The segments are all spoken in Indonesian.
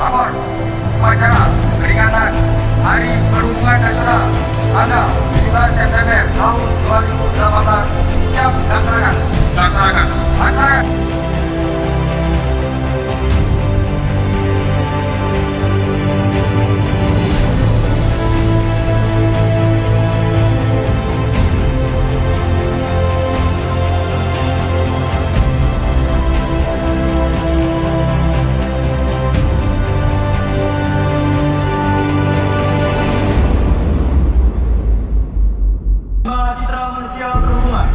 Lapor upacara peringatan Hari Perhubungan Nasional tanggal 17 September tahun 2018 siap dilaksanakan. Laksanakan. Laksanakan. Citra Manusia Perhubungan.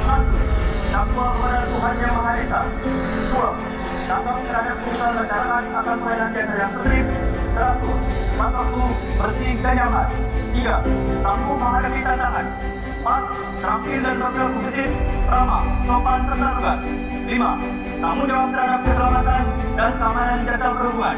1. Takwa kepada Tuhan Yang Maha Esa. 2. Takwa terhadap keputusan rencanakan akan pelayanan jasa yang tertib, teratur, tepat waktu, bersih dan nyaman. 3. Sanggup menghadapi tantangan. 4. Terampil dan berprofesi, ramah, sopan serta tegas. 5. Tanggung jawab terhadap keselamatan dan keamanan jasa perhubungan.